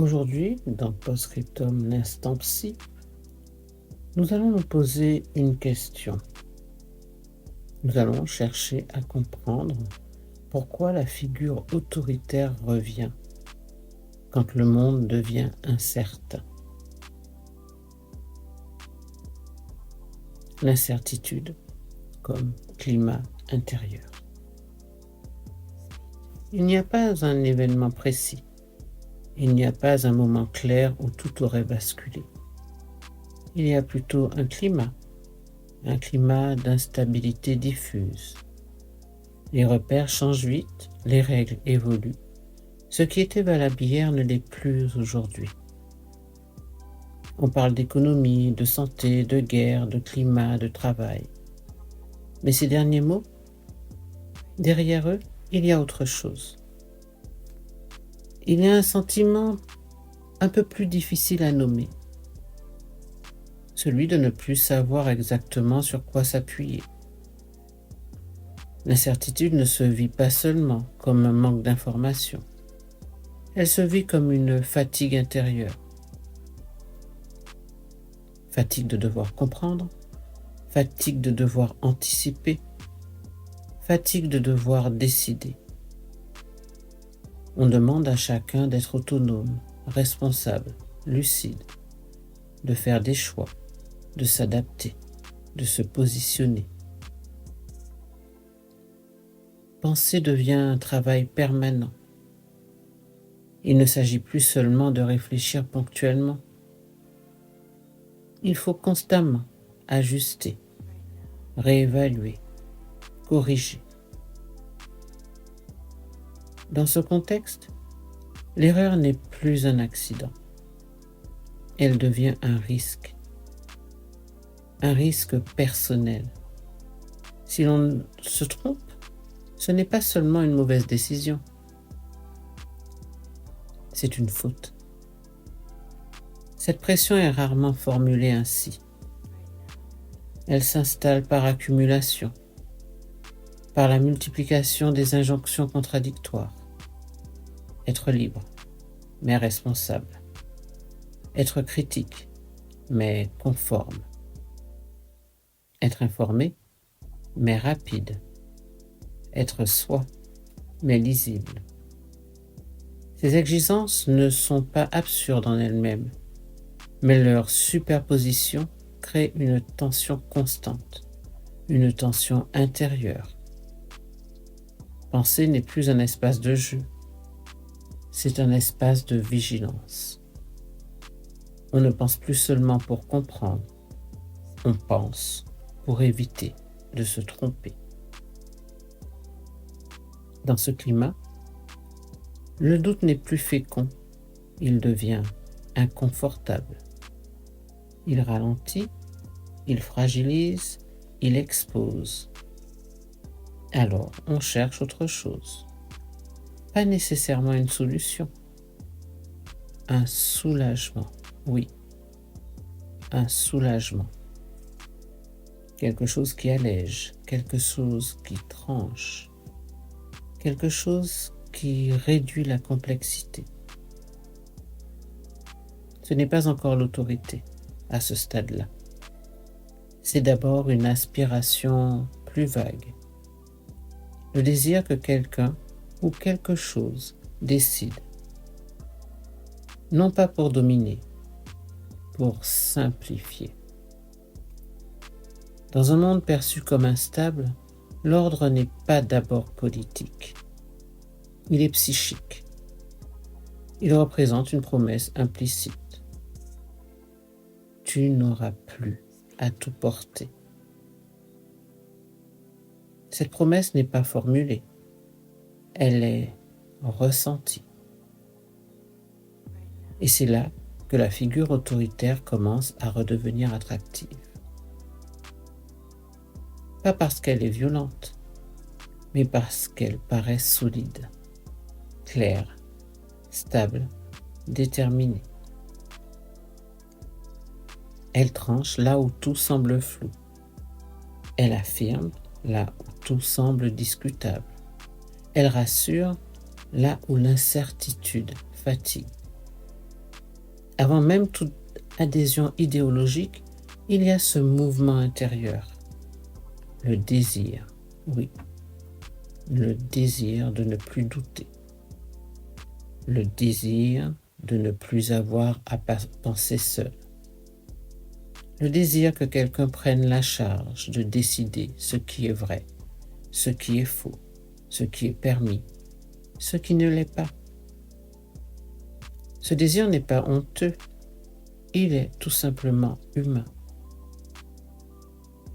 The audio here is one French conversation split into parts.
Aujourd'hui, dans Postscriptum l'instant psy, nous allons nous poser une question. Nous allons chercher à comprendre pourquoi la figure autoritaire revient quand le monde devient incertain. L'incertitude comme climat intérieur. Il n'y a pas un événement précis. Il n'y a pas un moment clair où tout aurait basculé. Il y a plutôt un climat d'instabilité diffuse. Les repères changent vite, les règles évoluent. Ce qui était valable hier ne l'est plus aujourd'hui. On parle d'économie, de santé, de guerre, de climat, de travail. Mais ces derniers mots, derrière eux, il y a autre chose. Il y a un sentiment un peu plus difficile à nommer. Celui de ne plus savoir exactement sur quoi s'appuyer. L'incertitude ne se vit pas seulement comme un manque d'information. Elle se vit comme une fatigue intérieure. Fatigue de devoir comprendre, fatigue de devoir anticiper, fatigue de devoir décider. On demande à chacun d'être autonome, responsable, lucide, de faire des choix, de s'adapter, de se positionner. Penser devient un travail permanent. Il ne s'agit plus seulement de réfléchir ponctuellement. Il faut constamment ajuster, réévaluer, corriger. Dans ce contexte, l'erreur n'est plus un accident. Elle devient un risque personnel. Si l'on se trompe, ce n'est pas seulement une mauvaise décision, c'est une faute. Cette pression est rarement formulée ainsi. Elle s'installe par accumulation, par la multiplication des injonctions contradictoires. Être libre, mais responsable. Être critique, mais conforme. Être informé, mais rapide. Être soi, mais lisible. Ces exigences ne sont pas absurdes en elles-mêmes, mais leur superposition crée une tension constante, une tension intérieure. Penser n'est plus un espace de jeu, c'est un espace de vigilance. On ne pense plus seulement pour comprendre, on pense pour éviter de se tromper. Dans ce climat, le doute n'est plus fécond, il devient inconfortable. Il ralentit, il fragilise, il expose. Alors, on cherche autre chose. Pas nécessairement une solution. Un soulagement, oui. Un soulagement. Quelque chose qui allège, quelque chose qui tranche, quelque chose qui réduit la complexité. Ce n'est pas encore l'autorité à ce stade-là. C'est d'abord une aspiration plus vague. Le désir que quelqu'un ou quelque chose décide. Non pas pour dominer, pour simplifier. Dans un monde perçu comme instable, l'ordre n'est pas d'abord politique. Il est psychique. Il représente une promesse implicite. Tu n'auras plus à tout porter. Cette promesse n'est pas formulée. Elle est ressentie. Et c'est là que la figure autoritaire commence à redevenir attractive. Pas parce qu'elle est violente, mais parce qu'elle paraît solide, claire, stable, déterminée. Elle tranche là où tout semble flou. Elle affirme là où tout semble discutable. Elle rassure là où l'incertitude fatigue. Avant même toute adhésion idéologique, il y a ce mouvement intérieur, le désir, oui, le désir de ne plus douter, le désir de ne plus avoir à penser seul, le désir que quelqu'un prenne la charge de décider ce qui est vrai, ce qui est faux, ce qui est permis, ce qui ne l'est pas. Ce désir n'est pas honteux, il est tout simplement humain.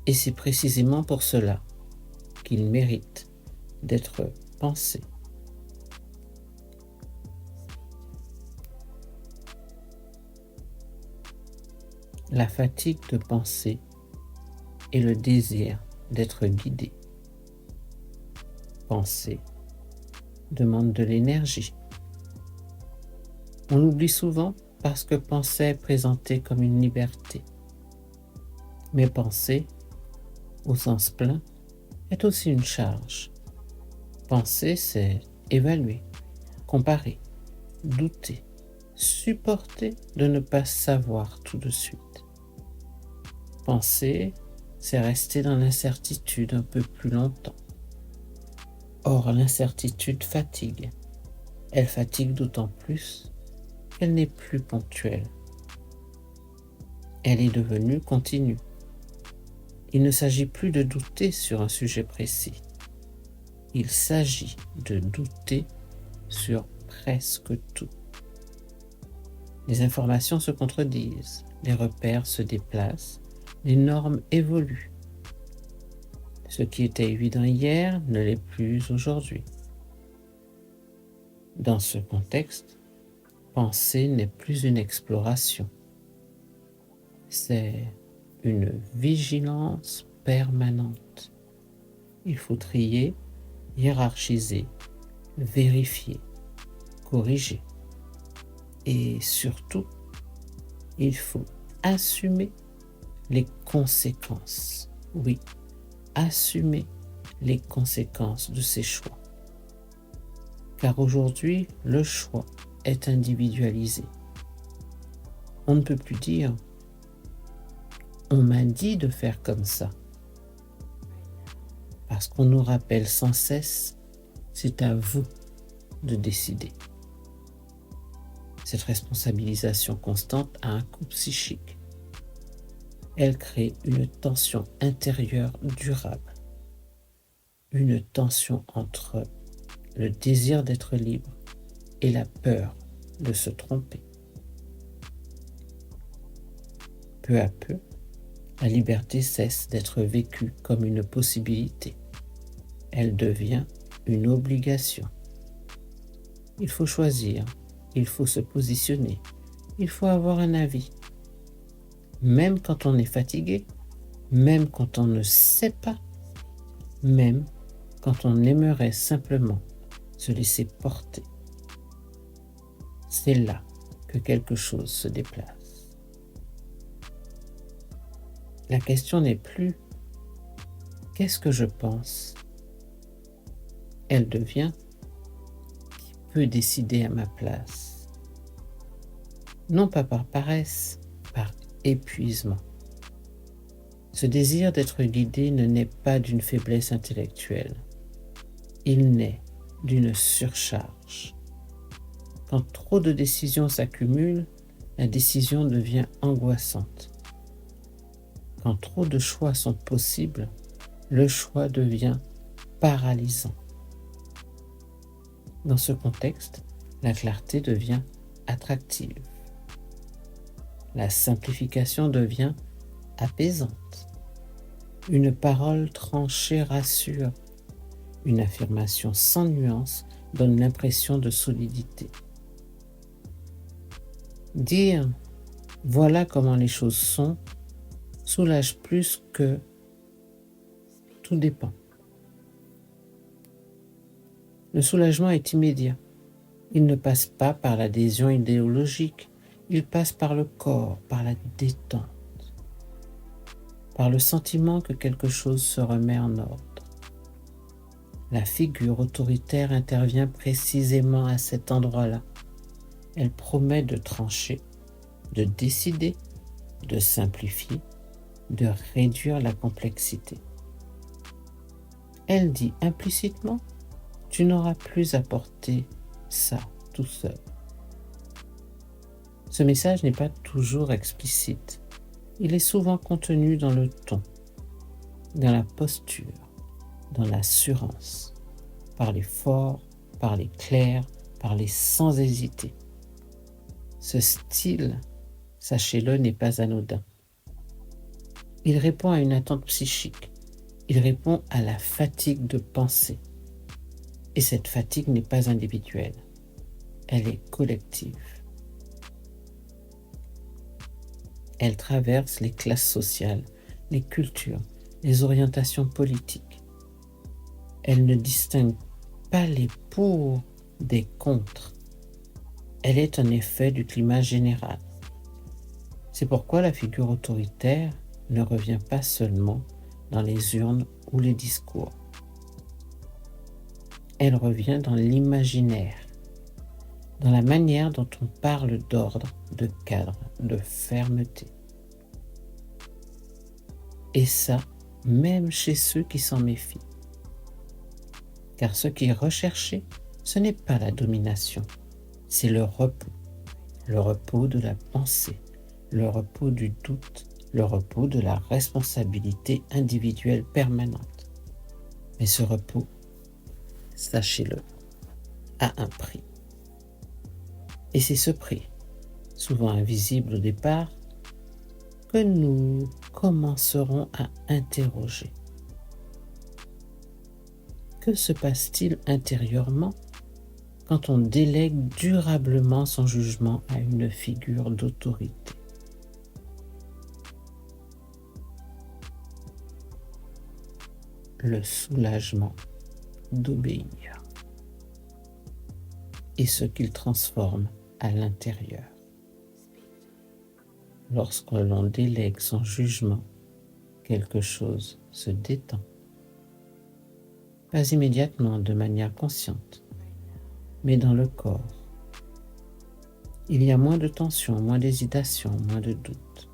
Et c'est précisément pour cela qu'il mérite d'être pensé. La fatigue de penser et le désir d'être guidé. Penser demande de l'énergie. On l'oublie souvent parce que penser est présenté comme une liberté. Mais penser, au sens plein, est aussi une charge. Penser, c'est évaluer, comparer, douter, supporter de ne pas savoir tout de suite. Penser, c'est rester dans l'incertitude un peu plus longtemps. Or, l'incertitude fatigue. Elle fatigue d'autant plus qu'elle n'est plus ponctuelle. Elle est devenue continue. Il ne s'agit plus de douter sur un sujet précis. Il s'agit de douter sur presque tout. Les informations se contredisent, les repères se déplacent, les normes évoluent. Ce qui était évident hier ne l'est plus aujourd'hui. Dans ce contexte, penser n'est plus une exploration. C'est une vigilance permanente. Il faut trier, hiérarchiser, vérifier, corriger. Et surtout, il faut assumer les conséquences. Oui, assumer les conséquences de ses choix. Car aujourd'hui, le choix est individualisé. On ne peut plus dire « on m'a dit de faire comme ça ». Parce qu'on nous rappelle sans cesse « c'est à vous de décider ». Cette responsabilisation constante a un coût psychique. Elle crée une tension intérieure durable, une tension entre le désir d'être libre et la peur de se tromper. Peu à peu, la liberté cesse d'être vécue comme une possibilité. Elle devient une obligation. Il faut choisir, il faut se positionner, il faut avoir un avis. Même quand on est fatigué, même quand on ne sait pas, même quand on aimerait simplement se laisser porter. C'est là que quelque chose se déplace. La question n'est plus « qu'est-ce que je pense ?» Elle devient « qui peut décider à ma place ?» Non pas par paresse, par épuisement. Ce désir d'être guidé ne naît pas d'une faiblesse intellectuelle. Il naît d'une surcharge. Quand trop de décisions s'accumulent, la décision devient angoissante. Quand trop de choix sont possibles, le choix devient paralysant. Dans ce contexte, la clarté devient attractive. La simplification devient apaisante. Une parole tranchée rassure. Une affirmation sans nuance donne l'impression de solidité. Dire « voilà comment les choses sont » soulage plus que « tout dépend ». Le soulagement est immédiat. Il ne passe pas par l'adhésion idéologique, il passe par le corps, par la détente, par le sentiment que quelque chose se remet en ordre. La figure autoritaire intervient précisément à cet endroit-là. Elle promet de trancher, de décider, de simplifier, de réduire la complexité. Elle dit implicitement, tu n'auras plus à porter ça tout seul. Ce message n'est pas toujours explicite. Il est souvent contenu dans le ton, dans la posture, dans l'assurance. Parler fort, parler clair, parler sans hésiter. Ce style, sachez-le, n'est pas anodin. Il répond à une attente psychique. Il répond à la fatigue de penser. Et cette fatigue n'est pas individuelle. Elle est collective. Elle traverse les classes sociales, les cultures, les orientations politiques. Elle ne distingue pas les pour des contre. Elle est un effet du climat général. C'est pourquoi la figure autoritaire ne revient pas seulement dans les urnes ou les discours. Elle revient dans l'imaginaire, dans la manière dont on parle d'ordre, de cadre, de fermeté. Et ça, même chez ceux qui s'en méfient. Car ce qui est recherché, ce n'est pas la domination, c'est le repos de la pensée, le repos du doute, le repos de la responsabilité individuelle permanente. Mais ce repos, sachez-le, a un prix. Et c'est ce prix, souvent invisible au départ, que nous commencerons à interroger. Que se passe-t-il intérieurement quand on délègue durablement son jugement à une figure d'autorité? Le soulagement d'obéir et ce qu'il transforme à l'intérieur. Lorsque l'on délègue son jugement, quelque chose se détend. Pas immédiatement de manière consciente, mais dans le corps. Il y a moins de tension, moins d'hésitation, moins de doute.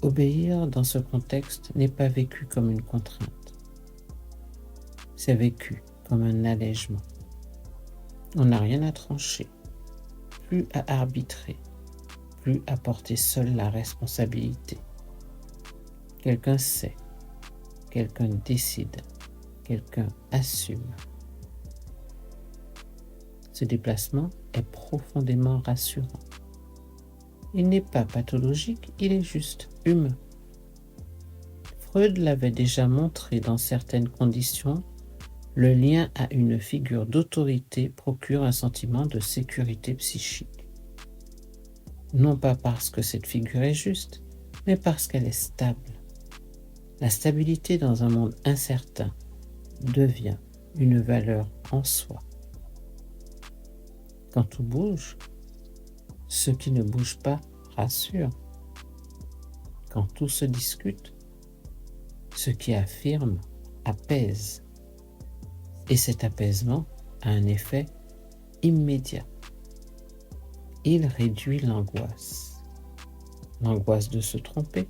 Obéir dans ce contexte n'est pas vécu comme une contrainte. C'est vécu comme un allègement. On n'a rien à trancher, plus à arbitrer, plus à porter seul la responsabilité. Quelqu'un sait, quelqu'un décide, quelqu'un assume. Ce déplacement est profondément rassurant. Il n'est pas pathologique, il est juste humain. Freud l'avait déjà montré dans certaines conditions, le lien à une figure d'autorité procure un sentiment de sécurité psychique. Non pas parce que cette figure est juste, mais parce qu'elle est stable. La stabilité dans un monde incertain devient une valeur en soi. Quand tout bouge, ce qui ne bouge pas rassure. Quand tout se discute, ce qui affirme apaise. Et cet apaisement a un effet immédiat. Il réduit l'angoisse. L'angoisse de se tromper,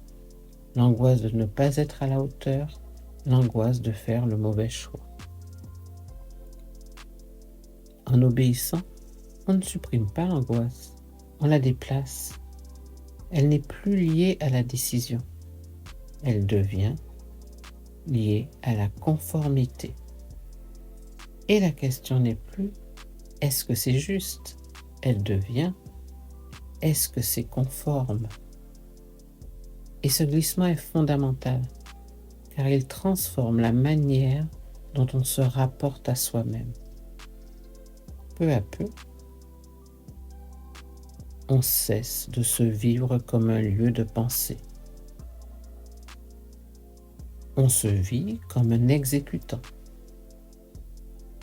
l'angoisse de ne pas être à la hauteur, l'angoisse de faire le mauvais choix. En obéissant, on ne supprime pas l'angoisse, on la déplace. Elle n'est plus liée à la décision. Elle devient liée à la conformité. Et la question n'est plus « est-ce que c'est juste ?» Elle devient « est-ce que c'est conforme ?» Et ce glissement est fondamental, car il transforme la manière dont on se rapporte à soi-même. Peu à peu, on cesse de se vivre comme un lieu de pensée. On se vit comme un exécutant.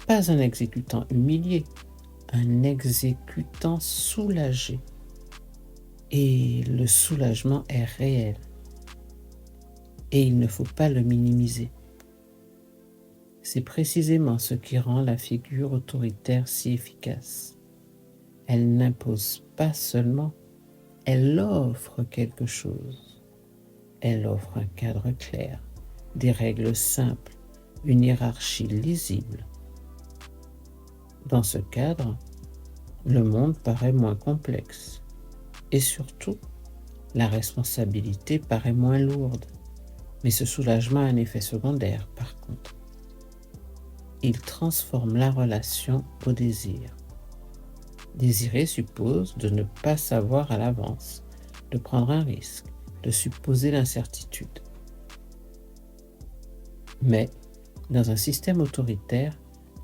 Pas un exécutant humilié, un exécutant soulagé. Et le soulagement est réel. Et il ne faut pas le minimiser. C'est précisément ce qui rend la figure autoritaire si efficace. Elle n'impose pas seulement, elle offre quelque chose. Elle offre un cadre clair, des règles simples, une hiérarchie lisible. Dans ce cadre, le monde paraît moins complexe et surtout, la responsabilité paraît moins lourde. Mais ce soulagement a un effet secondaire, par contre. Il transforme la relation au désir. Désirer suppose de ne pas savoir à l'avance, de prendre un risque, de supposer l'incertitude. Mais, dans un système autoritaire,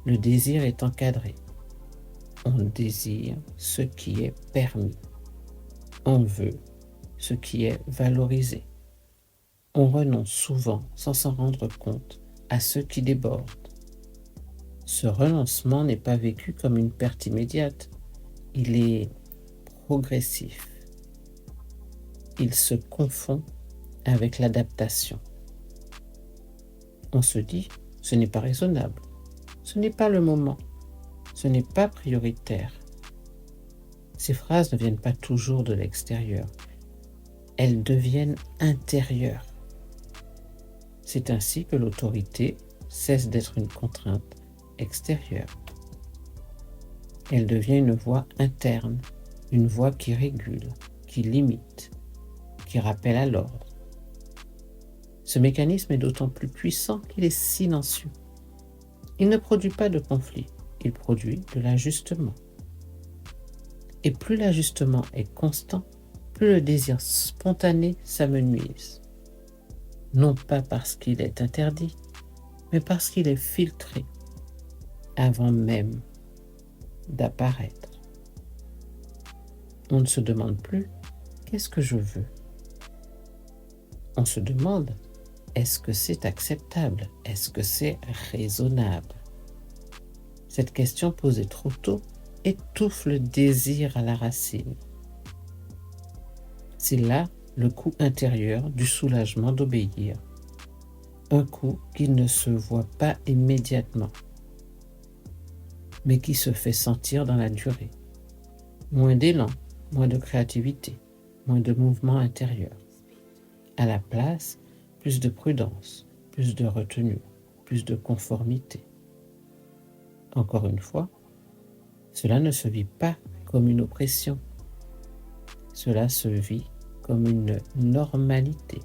le désir est encadré. On désire ce qui est permis. On veut ce qui est valorisé. On renonce souvent, sans s'en rendre compte, à ce qui déborde. Ce renoncement n'est pas vécu comme une perte immédiate, il est progressif. Il se confond avec l'adaptation. On se dit, ce n'est pas raisonnable, ce n'est pas le moment, ce n'est pas prioritaire. Ces phrases ne viennent pas toujours de l'extérieur, elles deviennent intérieures. C'est ainsi que l'autorité cesse d'être une contrainte extérieure. Elle devient une voix interne, une voix qui régule, qui limite, qui rappelle à l'ordre. Ce mécanisme est d'autant plus puissant qu'il est silencieux. Il ne produit pas de conflit, il produit de l'ajustement. Et plus l'ajustement est constant, plus le désir spontané s'amenuise. Non pas parce qu'il est interdit, mais parce qu'il est filtré avant même d'apparaître. On ne se demande plus « qu'est-ce que je veux ?» On se demande « est-ce que c'est acceptable ? Est-ce que c'est raisonnable ?» Cette question posée trop tôt étouffe le désir à la racine. C'est là le coût intérieur du soulagement d'obéir, un coût qui ne se voit pas immédiatement, mais qui se fait sentir dans la durée. Moins d'élan, moins de créativité, moins de mouvement intérieur. À la place, plus de prudence, plus de retenue, plus de conformité. Encore une fois, cela ne se vit pas comme une oppression. Cela se vit comme une normalité.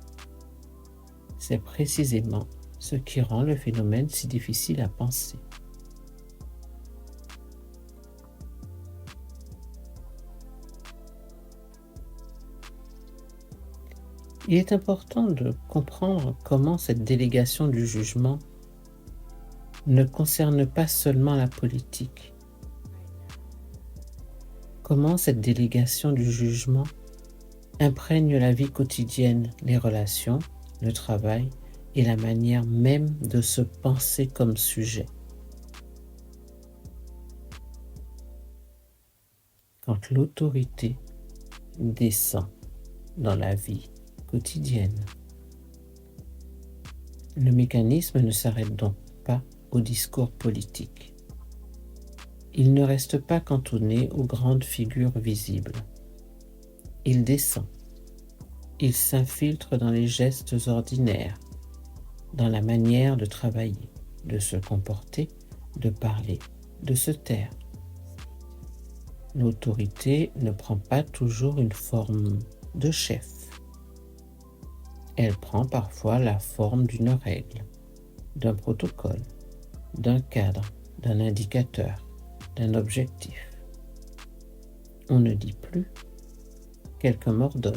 C'est précisément ce qui rend le phénomène si difficile à penser. Il est important de comprendre comment cette délégation du jugement ne concerne pas seulement la politique. Comment cette délégation du jugement imprègne la vie quotidienne, les relations, le travail et la manière même de se penser comme sujet. Quand l'autorité descend dans la vie quotidienne, le mécanisme ne s'arrête donc pas au discours politique. Il ne reste pas cantonné aux grandes figures visibles. Il descend. Il s'infiltre dans les gestes ordinaires, dans la manière de travailler, de se comporter, de parler, de se taire. L'autorité ne prend pas toujours une forme de chef. Elle prend parfois la forme d'une règle, d'un protocole, d'un cadre, d'un indicateur, d'un objectif. On ne dit plus « quelqu'un m'ordonne ».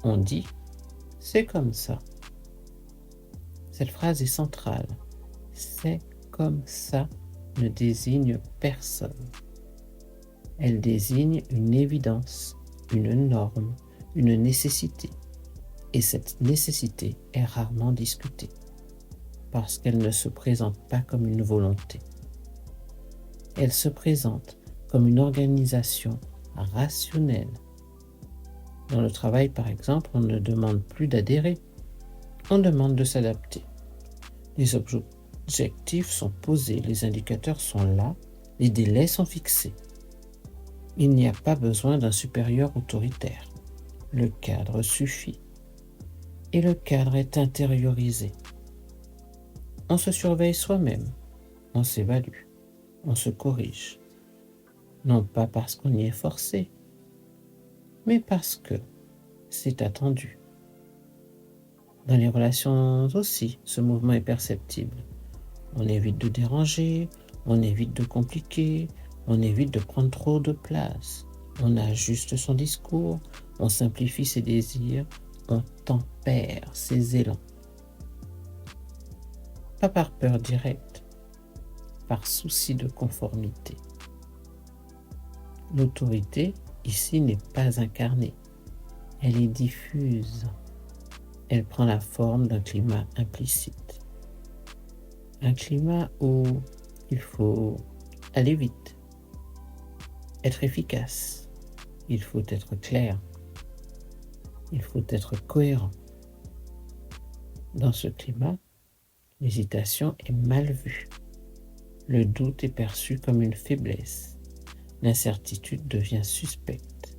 On dit « c'est comme ça ». Cette phrase est centrale. « C'est comme ça » ne désigne personne. Elle désigne une évidence, une norme, une nécessité. Et cette nécessité est rarement discutée, parce qu'elle ne se présente pas comme une volonté. Elle se présente comme une organisation rationnelle. Dans le travail, par exemple, on ne demande plus d'adhérer, on demande de s'adapter. Les objectifs sont posés, les indicateurs sont là, les délais sont fixés. Il n'y a pas besoin d'un supérieur autoritaire. Le cadre suffit. Et le cadre est intériorisé. On se surveille soi-même, on s'évalue, on se corrige. Non pas parce qu'on y est forcé, mais parce que c'est attendu. Dans les relations aussi, ce mouvement est perceptible. On évite de déranger, on évite de compliquer, on évite de prendre trop de place. On ajuste son discours, on simplifie ses désirs, on tempère ses élans. Pas par peur directe, par souci de conformité. L'autorité, ici, n'est pas incarnée. Elle est diffuse. Elle prend la forme d'un climat implicite. Un climat où il faut aller vite, être efficace, il faut être clair, il faut être cohérent. Dans ce climat, l'hésitation est mal vue. Le doute est perçu comme une faiblesse. L'incertitude devient suspecte.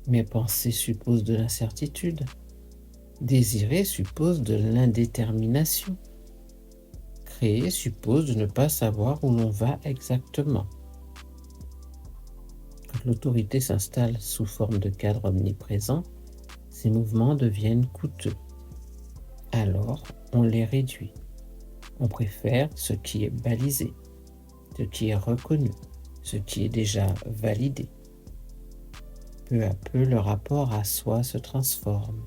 Mais penser suppose de l'incertitude. Désirer suppose de l'indétermination. Créer suppose de ne pas savoir où l'on va exactement. Quand l'autorité s'installe sous forme de cadre omniprésent, ces mouvements deviennent coûteux. Alors, on les réduit. On préfère ce qui est balisé, ce qui est reconnu, ce qui est déjà validé. Peu à peu, le rapport à soi se transforme.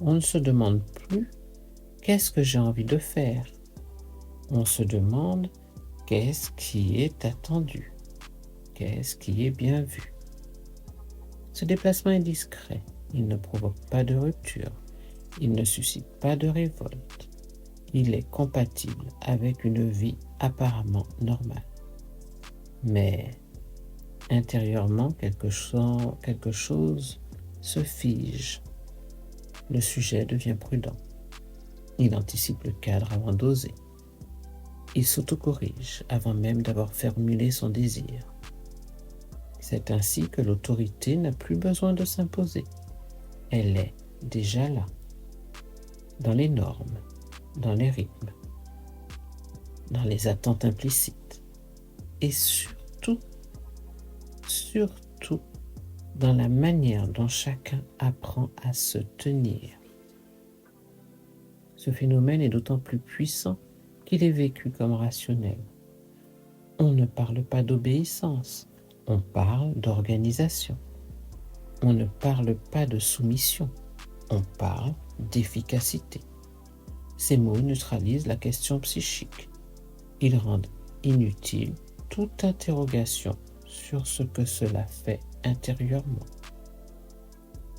On ne se demande plus « qu'est-ce que j'ai envie de faire ?» On se demande « qu'est-ce qui est attendu ?» Qu'est-ce qui est bien vu? Ce déplacement est discret, il ne provoque pas de rupture, il ne suscite pas de révolte, il est compatible avec une vie apparemment normale. Mais intérieurement, quelque chose se fige. Le sujet devient prudent. Il anticipe le cadre avant d'oser. Il s'autocorrige avant même d'avoir formulé son désir. C'est ainsi que l'autorité n'a plus besoin de s'imposer. Elle est déjà là, dans les normes, dans les rythmes, dans les attentes implicites et surtout dans la manière dont chacun apprend à se tenir. Ce phénomène est d'autant plus puissant qu'il est vécu comme rationnel. On ne parle pas d'obéissance, on parle d'organisation. On ne parle pas de soumission, on parle d'efficacité. Ces mots neutralisent la question psychique. Ils rendent inutile toute interrogation sur ce que cela fait intérieurement.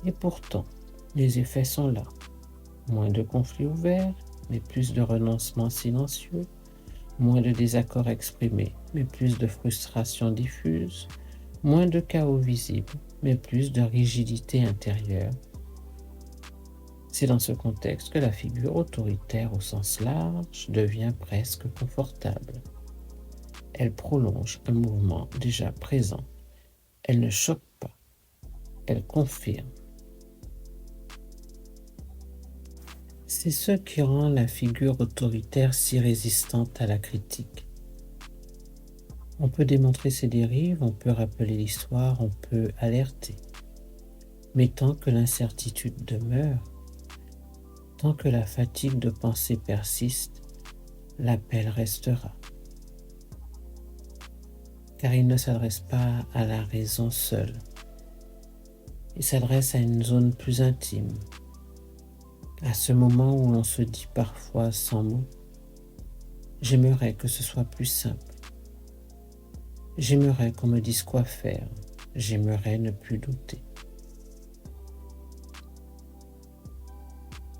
Et pourtant, les effets sont là. Moins de conflits ouverts, mais plus de renoncements silencieux, moins de désaccords exprimés, mais plus de frustrations diffuses, moins de chaos visible, mais plus de rigidité intérieure. C'est dans ce contexte que la figure autoritaire au sens large devient presque confortable. Elle prolonge un mouvement déjà présent. Elle ne choque pas, elle confirme. C'est ce qui rend la figure autoritaire si résistante à la critique. On peut démontrer ses dérives, on peut rappeler l'histoire, on peut alerter. Mais tant que l'incertitude demeure, tant que la fatigue de penser persiste, l'appel restera. Car il ne s'adresse pas à la raison seule. Il s'adresse à une zone plus intime, à ce moment où l'on se dit parfois sans mots « J'aimerais que ce soit plus simple. J'aimerais qu'on me dise quoi faire. J'aimerais ne plus douter. »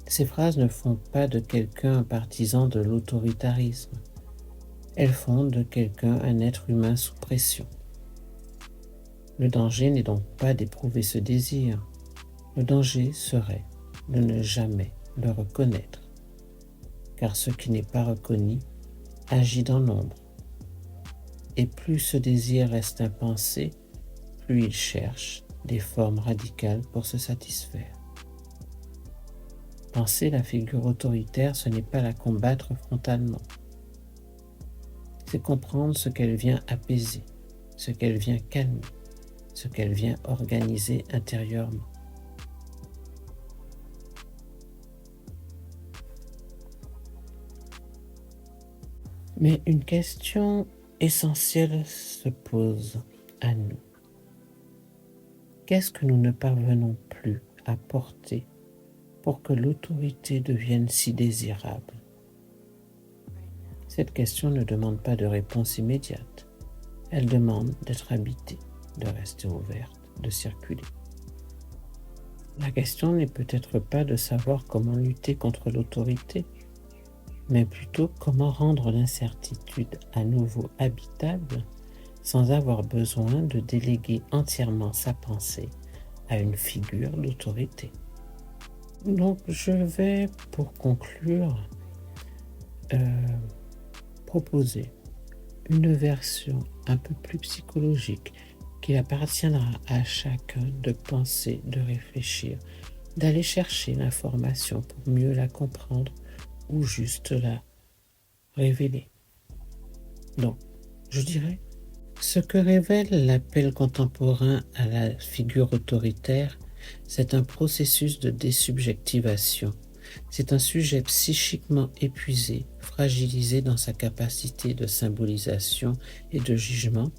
Ces phrases ne font pas de quelqu'un un partisan de l'autoritarisme. Elles font de quelqu'un un être humain sous pression. Le danger n'est donc pas d'éprouver ce désir. Le danger serait de ne jamais le reconnaître, car ce qui n'est pas reconnu agit dans l'ombre. Et plus ce désir reste impensé, plus il cherche des formes radicales pour se satisfaire. Penser la figure autoritaire, ce n'est pas la combattre frontalement. C'est comprendre ce qu'elle vient apaiser, ce qu'elle vient calmer, ce qu'elle vient organiser intérieurement. Mais une question essentielle se pose à nous. Qu'est-ce que nous ne parvenons plus à porter pour que l'autorité devienne si désirable? Cette question ne demande pas de réponse immédiate. Elle demande d'être habitée, de rester ouverte, de circuler. La question n'est peut-être pas de savoir comment lutter contre l'autorité, mais plutôt comment rendre l'incertitude à nouveau habitable sans avoir besoin de déléguer entièrement sa pensée à une figure d'autorité. Donc je vais, pour conclure, proposer une version un peu plus psychologique qu'il appartiendra à chacun de penser, de réfléchir, d'aller chercher l'information pour mieux la comprendre ou juste la révéler. Donc, je dirais, ce que révèle l'appel contemporain à la figure autoritaire, c'est un processus de désubjectivation. C'est un sujet psychiquement épuisé, fragilisé dans sa capacité de symbolisation et de jugement,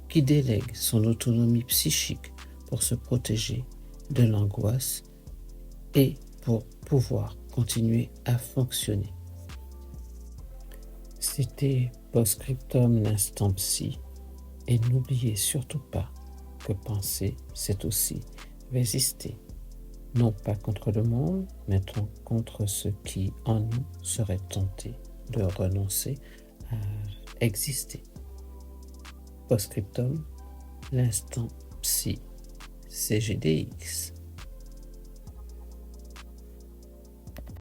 qui délègue son autonomie psychique pour se protéger de l'angoisse et pour pouvoir continuer à fonctionner. C'était Postscriptum, l'instant psy, et n'oubliez surtout pas que penser, c'est aussi résister, non pas contre le monde, mais contre ce qui en nous serait tenté de renoncer à exister. Postscriptum, l'instant psy, CGDX.